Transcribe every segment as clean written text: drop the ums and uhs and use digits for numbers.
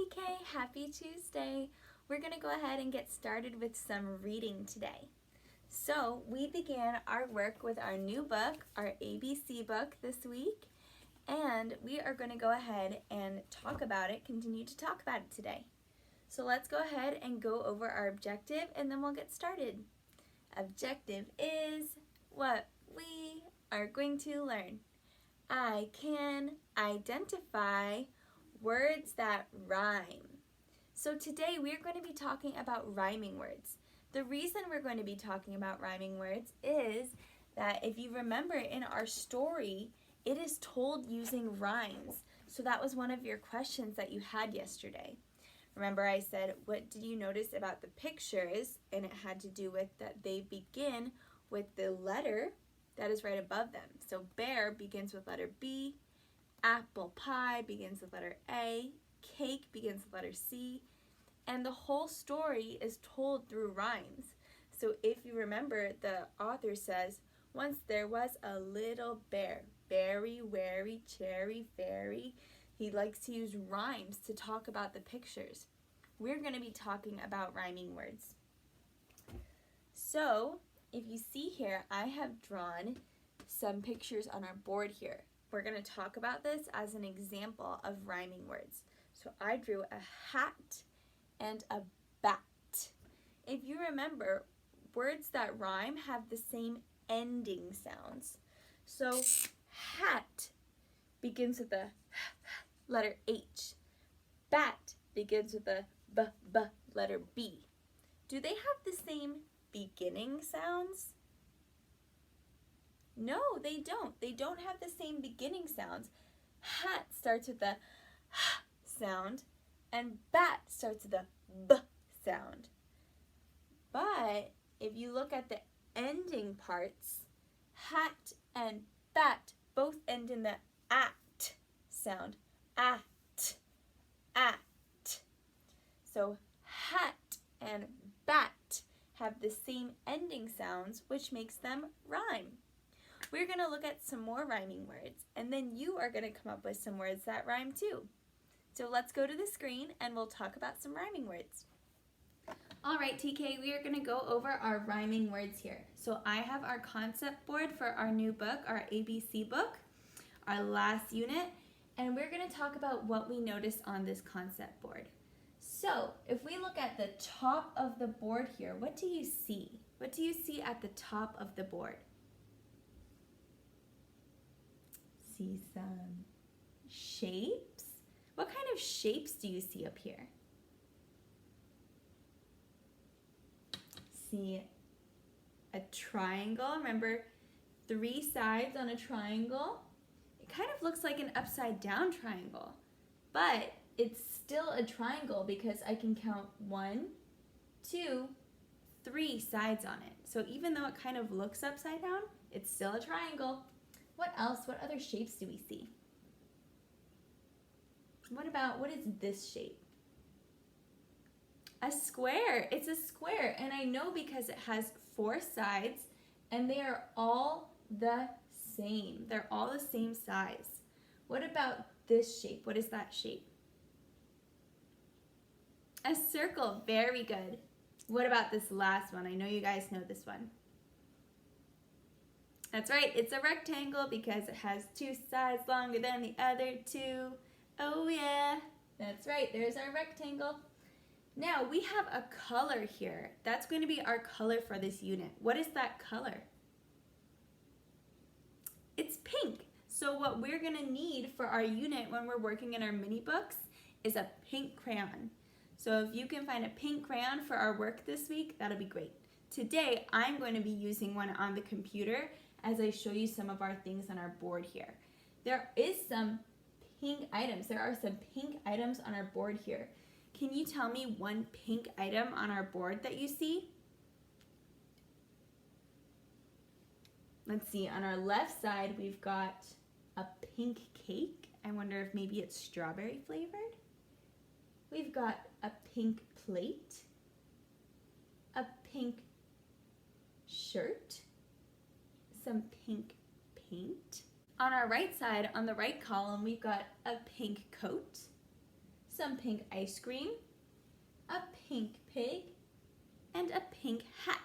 TK, happy Tuesday. We're going to go ahead and get started with some reading today. So we began our work with our new book, our ABC book this week, and we are going to go ahead and talk about it, continue to talk about it today. So let's go ahead and go over our objective and then we'll get started. Objective is what we are going to learn. I can identify words that rhyme. So today we're going to be talking about rhyming words. The reason we're going to be talking about rhyming words is that if you remember in our story, it is told using rhymes. So that was one of your questions that you had yesterday. Remember I said, what did you notice about the pictures? And it had to do with that they begin with the letter that is right above them. So bear begins with letter B, apple pie begins with letter A, cake begins with letter C, and the whole story is told through rhymes. So if you remember, the author says, once there was a little bear, berry, wary, cherry, fairy. He likes to use rhymes to talk about the pictures. We're going to be talking about rhyming words. So if you see here, I have drawn some pictures on our board here. We're going to talk about this as an example of rhyming words. So I drew a hat and a bat. If you remember, words that rhyme have the same ending sounds. So hat begins with the letter H. Bat begins with the b letter B. Do they have the same beginning sounds? No, they don't. They don't have the same beginning sounds. Hat starts with the h sound, and bat starts with the b sound. But if you look at the ending parts, hat and bat both end in the at sound. At. So hat and bat have the same ending sounds, which makes them rhyme. We're going to look at some more rhyming words, and then you are going to come up with some words that rhyme too. So let's go to the screen and we'll talk about some rhyming words. All right, TK, we are going to go over our rhyming words here. So I have our concept board for our new book, our ABC book, our last unit, and we're going to talk about what we noticed on this concept board. So if we look at the top of the board here, what do you see? What do you see at the top of the board? See some shapes. What kind of shapes do you see up here? See a triangle. Remember, 3 sides on a triangle. It kind of looks like an upside down triangle, but it's still a triangle because I can count 1, 2, 3 sides on it. So even though it kind of looks upside down, it's still a triangle. What else? What other shapes do we see? What is this shape? A square. It's a square, and I know because it has 4 sides and they are all the same. They're all the same size. What about this shape? What is that shape? A circle. Very good. What about this last one? I know you guys know this one. That's right, it's a rectangle because it has 2 sides longer than the other 2. Oh yeah, that's right, there's our rectangle. Now we have a color here. That's going to be our color for this unit. What is that color? It's pink. So what we're going to need for our unit when we're working in our mini books is a pink crayon. So if you can find a pink crayon for our work this week, that'll be great. Today I'm going to be using one on the computer as I show you some of our things on our board here. There is some pink items. There are some pink items on our board here. Can you tell me one pink item on our board that you see? Let's see, on our left side we've got a pink cake. I wonder if maybe it's strawberry flavored. We've got a pink plate, a pink shirt, some pink paint. On our right side, on the right column, we've got a pink coat, some pink ice cream, a pink pig, and a pink hat.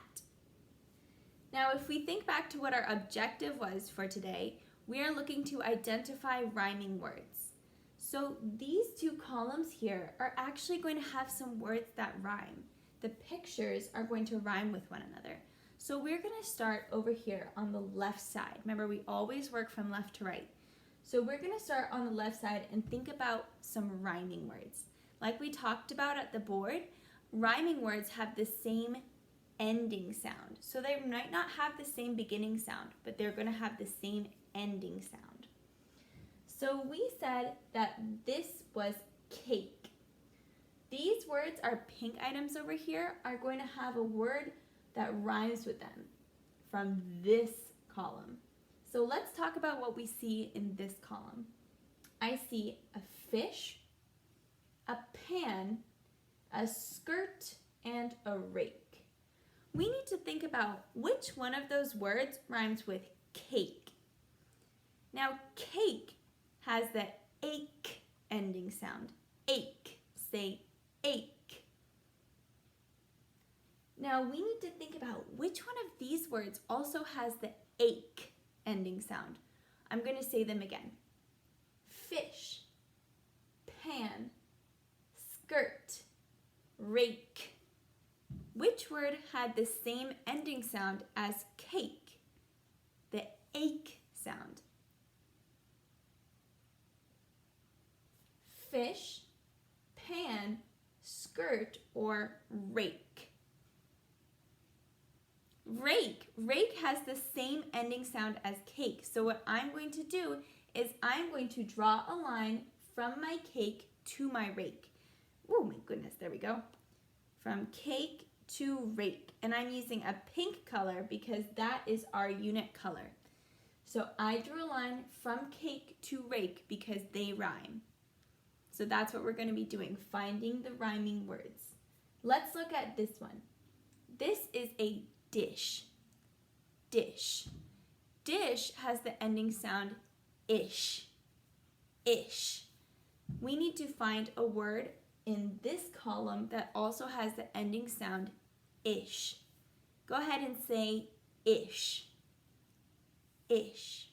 Now, if we think back to what our objective was for today, we are looking to identify rhyming words. So these two columns here are actually going to have some words that rhyme. The pictures are going to rhyme with one another. So we're going to start over here on the left side. Remember, we always work from left to right. So we're going to start on the left side and think about some rhyming words. Like we talked about at the board, rhyming words have the same ending sound. So they might not have the same beginning sound, but they're going to have the same ending sound. So we said that this was cake. These words, our pink items over here, are going to have a word that rhymes with them from this column. So let's talk about what we see in this column. I see a fish, a pan, a skirt, and a rake. We need to think about which one of those words rhymes with cake. Now, cake has the ache ending sound. Ache. Say ache. Now, we need to think about which one of these words also has the ache ending sound. I'm going to say them again. Fish, pan, skirt, rake. Which word had the same ending sound as cake? The ache sound. Fish, pan, skirt, or rake. Rake has the same ending sound as cake. So what I'm going to do is I'm going to draw a line from my cake to my rake. Oh my goodness, there we go. From cake to rake. And I'm using a pink color because that is our unit color. So I drew a line from cake to rake because they rhyme. So that's what we're going to be doing, finding the rhyming words. Let's look at this one. This is a dish. Dish. Dish has the ending sound ish. Ish. We need to find a word in this column that also has the ending sound ish. Go ahead and say ish. Ish.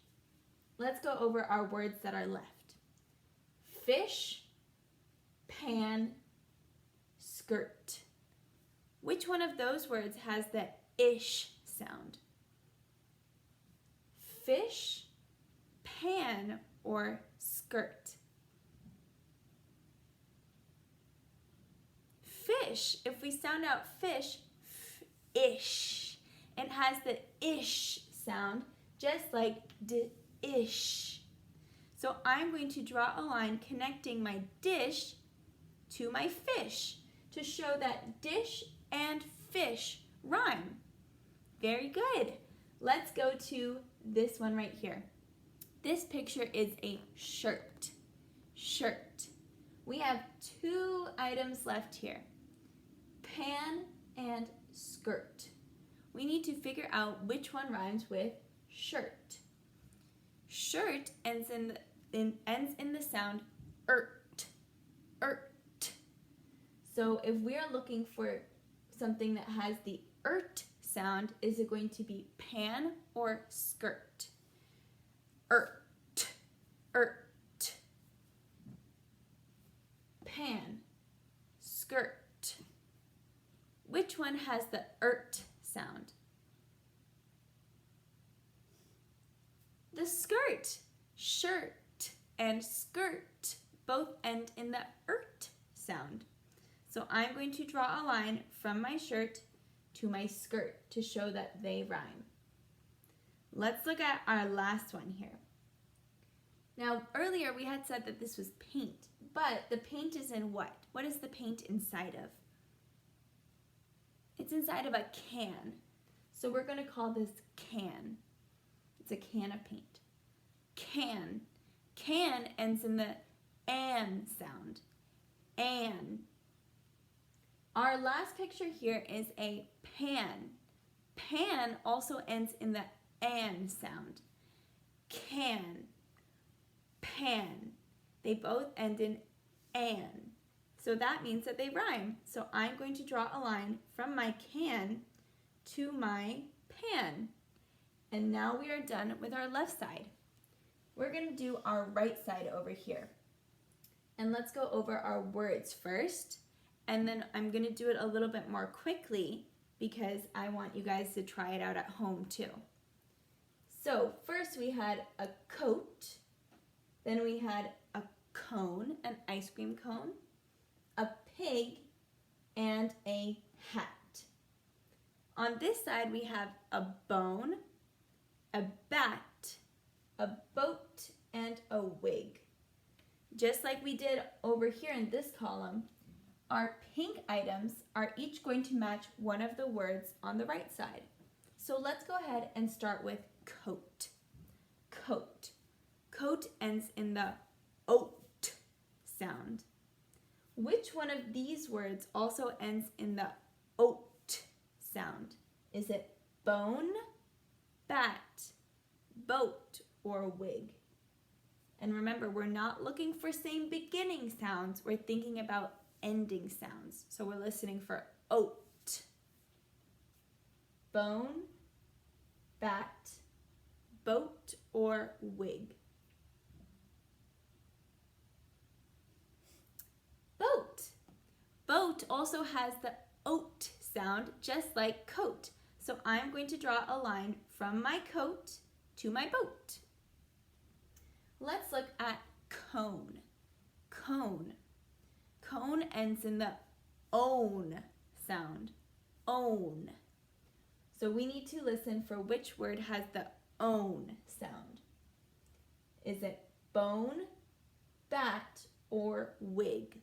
Let's go over our words that are left. Fish, pan, skirt. Which one of those words has the ish sound? Fish, pan, or skirt? Fish, if we sound out fish, ish. It has the ish sound, just like ish. So I'm going to draw a line connecting my dish to my fish to show that dish and fish rhyme. Very good. Let's go to this one right here. This picture is a shirt. Shirt. We have two items left here. Pan and skirt. We need to figure out which one rhymes with shirt. Shirt ends in the sound ert. Ert. So if we are looking for something that has the ert sound, is it going to be pan or skirt? Ert. Ert. Pan. Skirt. Which one has the ert sound? The skirt. Shirt and skirt both end in the ert sound. So I'm going to draw a line from my shirt to my skirt to show that they rhyme. Let's look at our last one here. Now, earlier we had said that this was paint, but the paint is in what? What is the paint inside of? It's inside of a can. So we're going to call this can. It's a can of paint. Can. Can ends in the an sound. An. Our last picture here is a pan. Pan also ends in the an sound. Can. Pan. They both end in an. So that means that they rhyme. So I'm going to draw a line from my can to my pan. And now we are done with our left side. We're going to do our right side over here. And let's go over our words first. And then I'm going to do it a little bit more quickly because I want you guys to try it out at home too. So first we had a coat, then we had a cone, an ice cream cone, a pig, and a hat. On this side we have a bone, a bat, a boat, and a wig. Just like we did over here in this column, our pink items are each going to match one of the words on the right side. So let's go ahead and start with coat. Coat. Coat ends in the oat sound. Which one of these words also ends in the oat sound? Is it bone, bat, boat, or wig? And remember, we're not looking for same beginning sounds. We're thinking about ending sounds. So we're listening for oat, bone, bat, boat, or wig. Boat. Boat also has the oat sound just like coat. So I'm going to draw a line from my coat to my boat. Let's look at cone. Cone. Cone ends in the own sound. Own. So we need to listen for which word has the own sound. Is it bone, bat, or wig?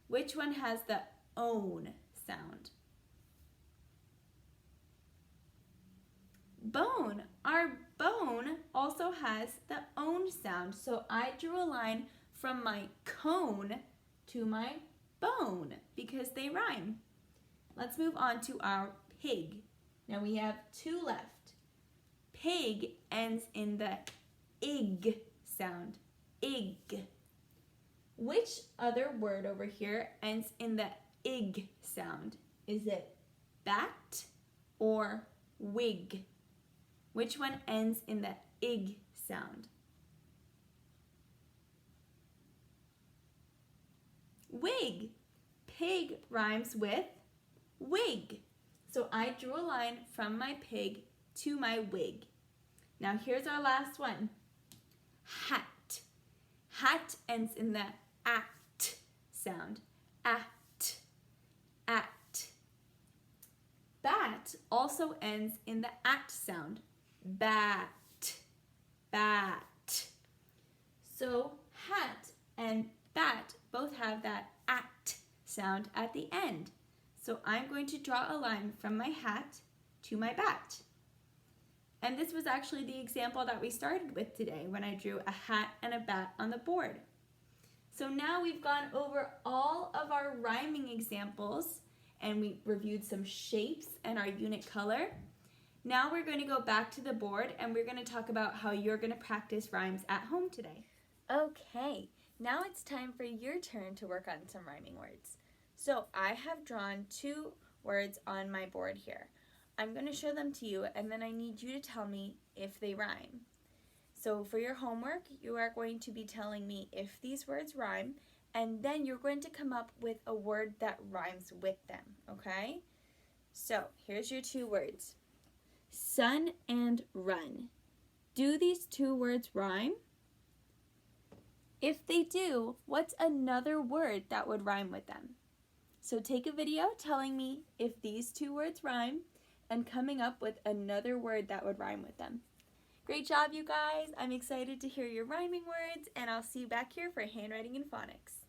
Which one has the own sound? Bone. Our bone also has the own sound. So I drew a line from my cone to my bone because they rhyme. Let's move on to our pig. Now we have two left. Pig ends in the ig sound. Ig. Which other word over here ends in the ig sound? Is it bat or wig? Which one ends in the ig sound? Wig. Pig rhymes with wig. So I drew a line from my pig to my wig. Now here's our last one. Hat. Hat ends in the at sound. At. At. Bat also ends in the at sound. Bat. Bat. So hat and bat both have that at sound at the end. So I'm going to draw a line from my hat to my bat. And this was actually the example that we started with today when I drew a hat and a bat on the board. So now we've gone over all of our rhyming examples and we reviewed some shapes and our unit color. Now we're going to go back to the board and we're going to talk about how you're going to practice rhymes at home today. Okay, now it's time for your turn to work on some rhyming words. So I have drawn two words on my board here. I'm going to show them to you and then I need you to tell me if they rhyme. So for your homework, you are going to be telling me if these words rhyme and then you're going to come up with a word that rhymes with them, okay? So here's your two words. Sun and run. Do these two words rhyme? If they do, what's another word that would rhyme with them? So take a video telling me if these two words rhyme and coming up with another word that would rhyme with them. Great job, you guys. I'm excited to hear your rhyming words, and I'll see you back here for handwriting and phonics.